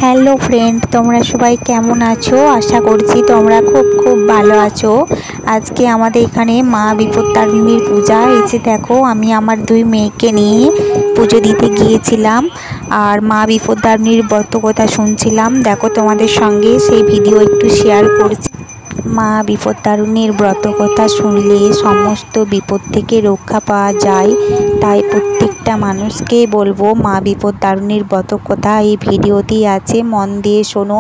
Hello friend, তোমরা সবাই কেমন আছো? আশা করছি তোমরা খুব ভালো আছো। আজকে আমাদের এখানে মা বিপত্তারিণীর পূজা। এই যে দেখো, আমি আমার দুই মেয়েকে নিয়ে পুজো দিতে গিয়েছিলাম আর মা বিপত্তারিণীর ব্রত কথা শুনছিলাম। দেখো, তোমাদের সঙ্গে সেই ভিডিও একটু শেয়ার করছি। মা বিপত্তারিণীর ব্রত কথা শুনলে সমস্ত বিপদ থেকে রক্ষা পাওয়া যায়, তাই প্রত্যেকটা মানুষকেই বলবো মা বিপত্তারিণীর ব্রত কথা এই ভিডিওতেই আছে, মন দিয়ে শোনো।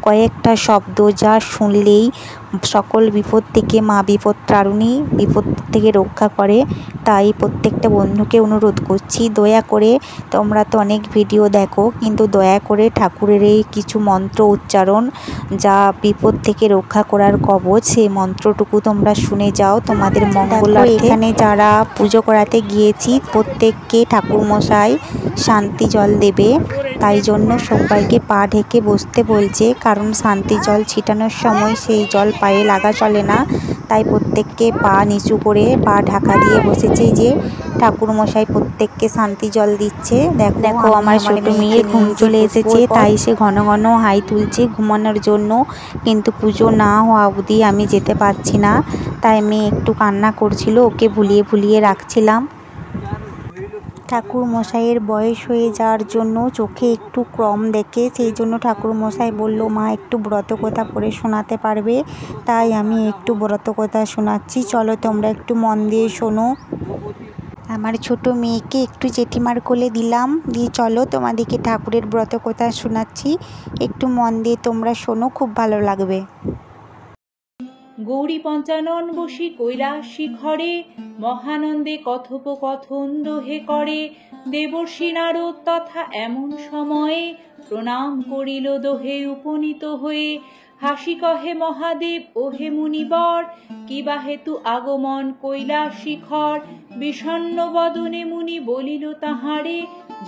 কয়েকটা শব্দ যা শুনলেই সকল বিপদ থেকে মা বিপত্তারিণী বিপদ থেকে রক্ষা করে। তাই প্রত্যেকটা বন্ধুকে অনুরোধ করছি, দয়া করে, তোমরা তো অনেক ভিডিও দেখো, কিন্তু দয়া করে ঠাকুরের এই কিছু মন্ত্র উচ্চারণ যা বিপদ থেকে রক্ষা করার কবচ, সেই মন্ত্রটুকু তোমরা শুনে যাও তোমাদের মঙ্গলার্থে। এখানে যারা পুজো করাতে গিয়েছি প্রত্যেককে ঠাকুরমশাই শান্তি জল দেবে, তাই জন্য সবাইকে পা ঢেকে বসতে বলছে, কারণ শান্তি জল ছিটানোর সময় সেই জল পায়ে লাগা চলে না। তাই প্রত্যেককে পা নিচু করে পা ঢাকা দিয়ে বসেছে, যে ঠাকুরমশাই প্রত্যেককে শান্তি জল দিচ্ছে। দেখো আমার ছোট মেয়ে ঘুম চলে এসেছে, তাই সে ঘন ঘন হাই তুলছে ঘুমানোর জন্য, কিন্তু পুজো না হওয়া অবধি আমি যেতে পারছি না। তাই মেয়ে একটু কান্না করছিল, ওকে ভুলিয়ে রাখছিলাম। ঠাকুরমশাইয়ের বয়স হয়ে যাওয়ার জন্য চোখে একটু কম দেখে, সেই জন্য ঠাকুরমশাই বলল, মা একটু ব্রতকথা পড়ে শোনাতে পারবে? তাই আমি একটু ব্রতকথা শোনাচ্ছি, চলো তোমরা একটু মন দিয়ে শোনো। আমার ছোট মেয়েকে একটু জেঠিমার কোলে দিলাম, দিয়ে চলো তোমাদেরকে ঠাকুরের ব্রতকথা শোনাচ্ছি, একটু মন দিয়ে তোমরা শোনো, খুব ভালো লাগবে। গৌরী পঞ্চানন বসি কৈলাসী ঘরে, মহানন্দে কথোপকথন দোহে করে। দেবর্ষি নারদ তথা এমন সময়ে, প্রণাম করিল দোহে উপনীত হয়ে। হাসি কহে মহাদেব ওহে মুনিবর, কিবা হেতু আগমন কৈলাস শিখর। বিষণ্ণ বদনে মুনি বলিল তাহারে,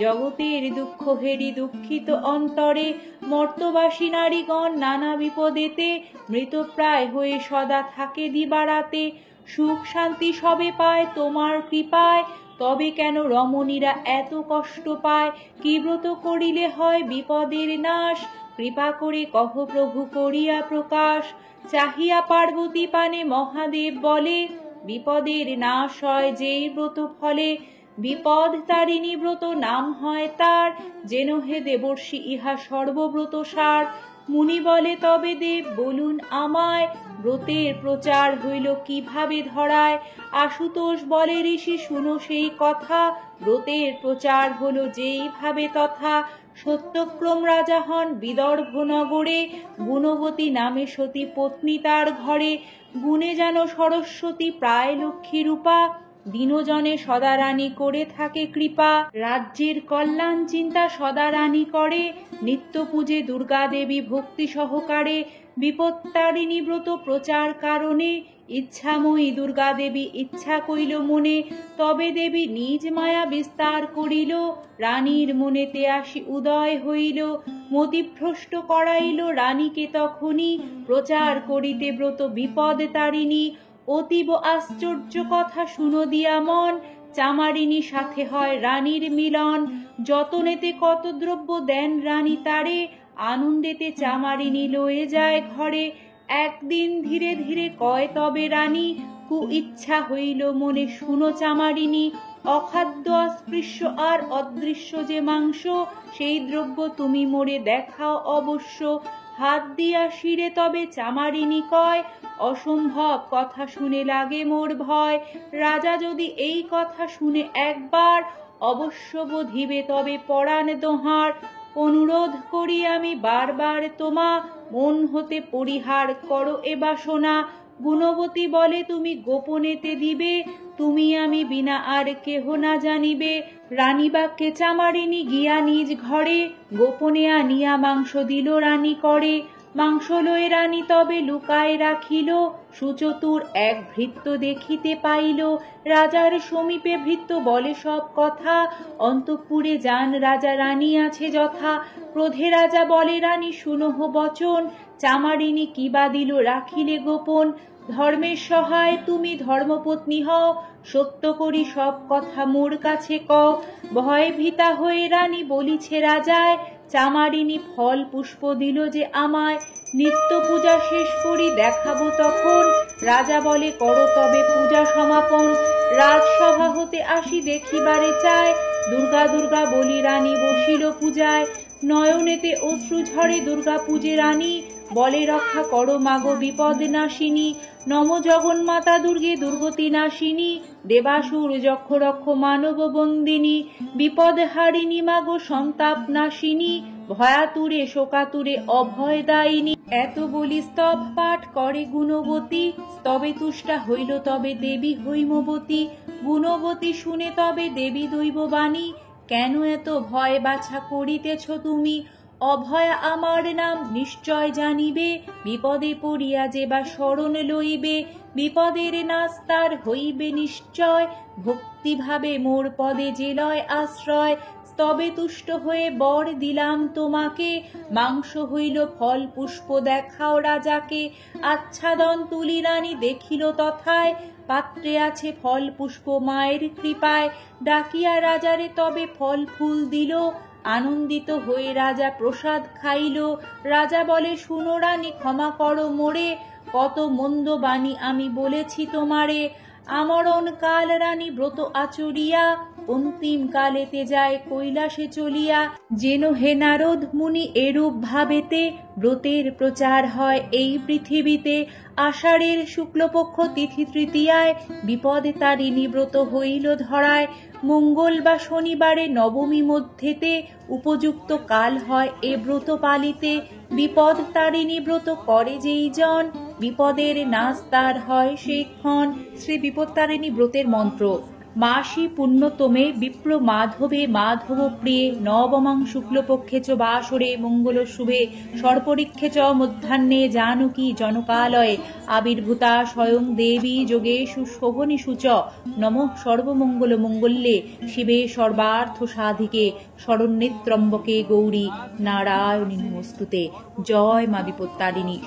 জগতের দুঃখ হেরি দুঃখিত অন্তরে। মর্তবাসী নারীগণ নানা বিপদেতে, মৃতপ্রায় হয়ে সদা থাকে দিবারাতে। সুখ শান্তি সবে পায় তোমার কৃপায়, তবে কেন রমণীরা এত কষ্ট পায়? কি ব্রত করিলে হয় বিপদের নাশ, কৃপা করে কহ প্রভু করিয়া প্রকাশ। চাহিয়া পার্বতী পানে মহাদেব বলে, বিপদের নাশ হয় যেই ব্রত ফলে। বিপদ তারিণী ব্রত নাম হয় তার, যেন হে দেবর্ষি ইহা সর্বব্রত সার। মুনি বলে, তবে দেব বলুন আমায়, ব্রতের প্রচার হইল কিভাবে ধরায়? আশুতোষ বলে, ঋষি শুনো সেই কথা, ব্রতের প্রচার হলো যেইভাবে তথা। সত্যক্রম রাজা হন বিদর্ভ নগরে, গুণবতী নামে সতী পত্নী তার ঘরে। গুণে যেন সরস্বতী প্রায় লক্ষ্মী রূপা, দিনজনে সদা রানী করে থাকে কৃপা। রাজ্যের কল্যাণ চিন্তা সদা রানী করে, নিত্য পূজে দুর্গা দেবী ভক্তি সহকারে। বিপত্তারিণী ব্রত প্রচার কারণে, ইচ্ছাময়ী দুর্গা দেবী ইচ্ছা কইল মনে। তবে দেবী নিজ মায়া বিস্তার করিল, রানীর মনেতে আসি উদয় হইল। মতিভ্রষ্ট করাইল রানীকে তখনই, প্রচার করিতে ব্রত বিপদ তারিণী। অতীব আশ্চর্য কথা শুনো দিয়া মন, চামারিনী সাথে হয় রানীর মিলন। যতনেতে কত দ্রব্য দেন রানী তারে, আনন্দেতে চামারিনী লয়ে যায় ঘরে। একদিন ধীরে ধীরে কয় তবে রানী, কু ইচ্ছা হইল মনে শুনো চামারিনী। অখাদ্য অস্পৃশ্য আর অদৃশ্য যে মাংস, সেই দ্রব্য তুমি মোরে দেখাও অবশ্য। হাত দিয়া শিরে তবে চামারিনী কয়, অসম্ভব কথা শুনে লাগে মোর ভয়। রাজা যদি এই কথা শুনে একবার, অবশ্য বোধিবে তবে পরাণ দোহার। অনুরোধ করি আমি বারবার তোমা, মন হতে পরিহার করো এ বাসনা। গুণবতী বলে, তুমি গোপনেতে দিবে, তুমি আমি বিনা আর কেহ না জানিবে। রানী বাক্যে চামারিনী গিয়া নিজ ঘরে, গোপনে আনিয়া মাংস দিল রানী করে। মাংস লয়ে রানী তবে লুকায় রাখিল, সুচতুর এক ভৃত্য দেখিতে পাইল। রাজার সমীপে ভৃত্য বলে সব কথা, অন্তঃপুরে যান রাজা রানী আছে যথা। ক্রোধে রাজা বলে, রানী শুনহ বচন, চামারিনী কিবা দিল রাখিলে গোপন। ধর্মের সহায় তুমি ধর্মপত্নী হও, সত্য করি সব কথা মোর কাছে কও। ভয় ভীতা হয়ে রানী বলিছে রাজায়, চামারিনী ফল পুষ্প দিল যে আমায়, নিত্য পূজা শেষ করি দেখাবো তখন। রাজা বলে করো তবে পূজা সমাপন, রাজসভা হতে আসি দেখিবারে চায়, দুর্গা দুর্গা বলি রানী বসিল পূজায়। নয়নেতে অশ্রু ঝরে দুর্গা পূজে রানী, বলে রক্ষা করো মাগো বিপদ নাশিনী। নম জগন্মাতা দুর্গে দুর্গতি নাশিনী, দেবাসুর যক্ষ রক্ষ মানব বন্দিনী। বিপদ হারিণী মাগো সন্তাপ নাশিনী, ভয়াতুরে শোকাতুরে অভয় দায়িনী। এত বলি স্তব পাঠ করে গুণবতী, স্তবে তুষ্টা হইল তবে দেবী হৈমবতী। গুণবতী শুনে তবে দেবী দৈববাণী, কেন এত ভয় বাছা করিতেছ তুমি? অভয়া আমার নাম নিশ্চয় জানিবে, বিপদে পড়িয়া যে বা শরণ লইবে। বিপদের নাশ তার হইবে নিশ্চয়, ভক্তিভাবে মোর পদে যে লয় আশ্রয়। স্তবে তুষ্ট হয়ে বর দিলাম তোমাকে, মাংস হইল ফল পুষ্প দেখাও রাজাকে। আচ্ছাদন তুলি রানী দেখিল তথায়, পাত্রে আছে ফল পুষ্প মায়ের কৃপায়। ডাকিয়া রাজারে তবে ফল ফুল দিল, আনন্দিত হয়ে রাজা প্রসাদ খাইল। রাজা বলে শুনো রানী ক্ষমা করো মোরে, কত মন্দ বাণী আমি বলেছি তোমারে। আমরণ কাল রানী ব্রত আচরিয়া, অন্তিম কালেতে যায় কৈলাসে চলিয়া। যেন হে নারদ মুনি এরূপ ভাবেতে, ব্রতের প্রচার হয় এই পৃথিবীতে। আষাঢ়ের শুক্লপক্ষ তিথি তৃতীয়ায়, বিপদ তারিণী ব্রত হইল ধরায়। মঙ্গল বা শনিবারে নবমী মধ্যেতে, উপযুক্ত কাল হয় এ ব্রত পালিতে। বিপদ তারিণী ব্রত করে যেই জন, বিপদের নাশ তার হয় সেক্ষণ। শ্রী বিপত্তারিণী ব্রতের মন্ত্র। মাসি পুণ্যতমে বিপ্র মাধবে মাধব প্রিয়ে, নবমাং শুক্লপক্ষে চ বাসরে মঙ্গল শুভে, সর্পরিক্ষে চ মধ্যাহ্নে জানকী জনকালয়ে, আবির্ভূতা স্বয়ং দেবী যোগেষু শোভনীষু চ। নমঃ সর্বমঙ্গল মঙ্গল্যে শিবে সর্বার্থ সাধিকে, শরণ্যে ত্র্যম্বকে গৌরী নারায়ণী নমস্তুতে। জয় মা বিপত্তারিণী।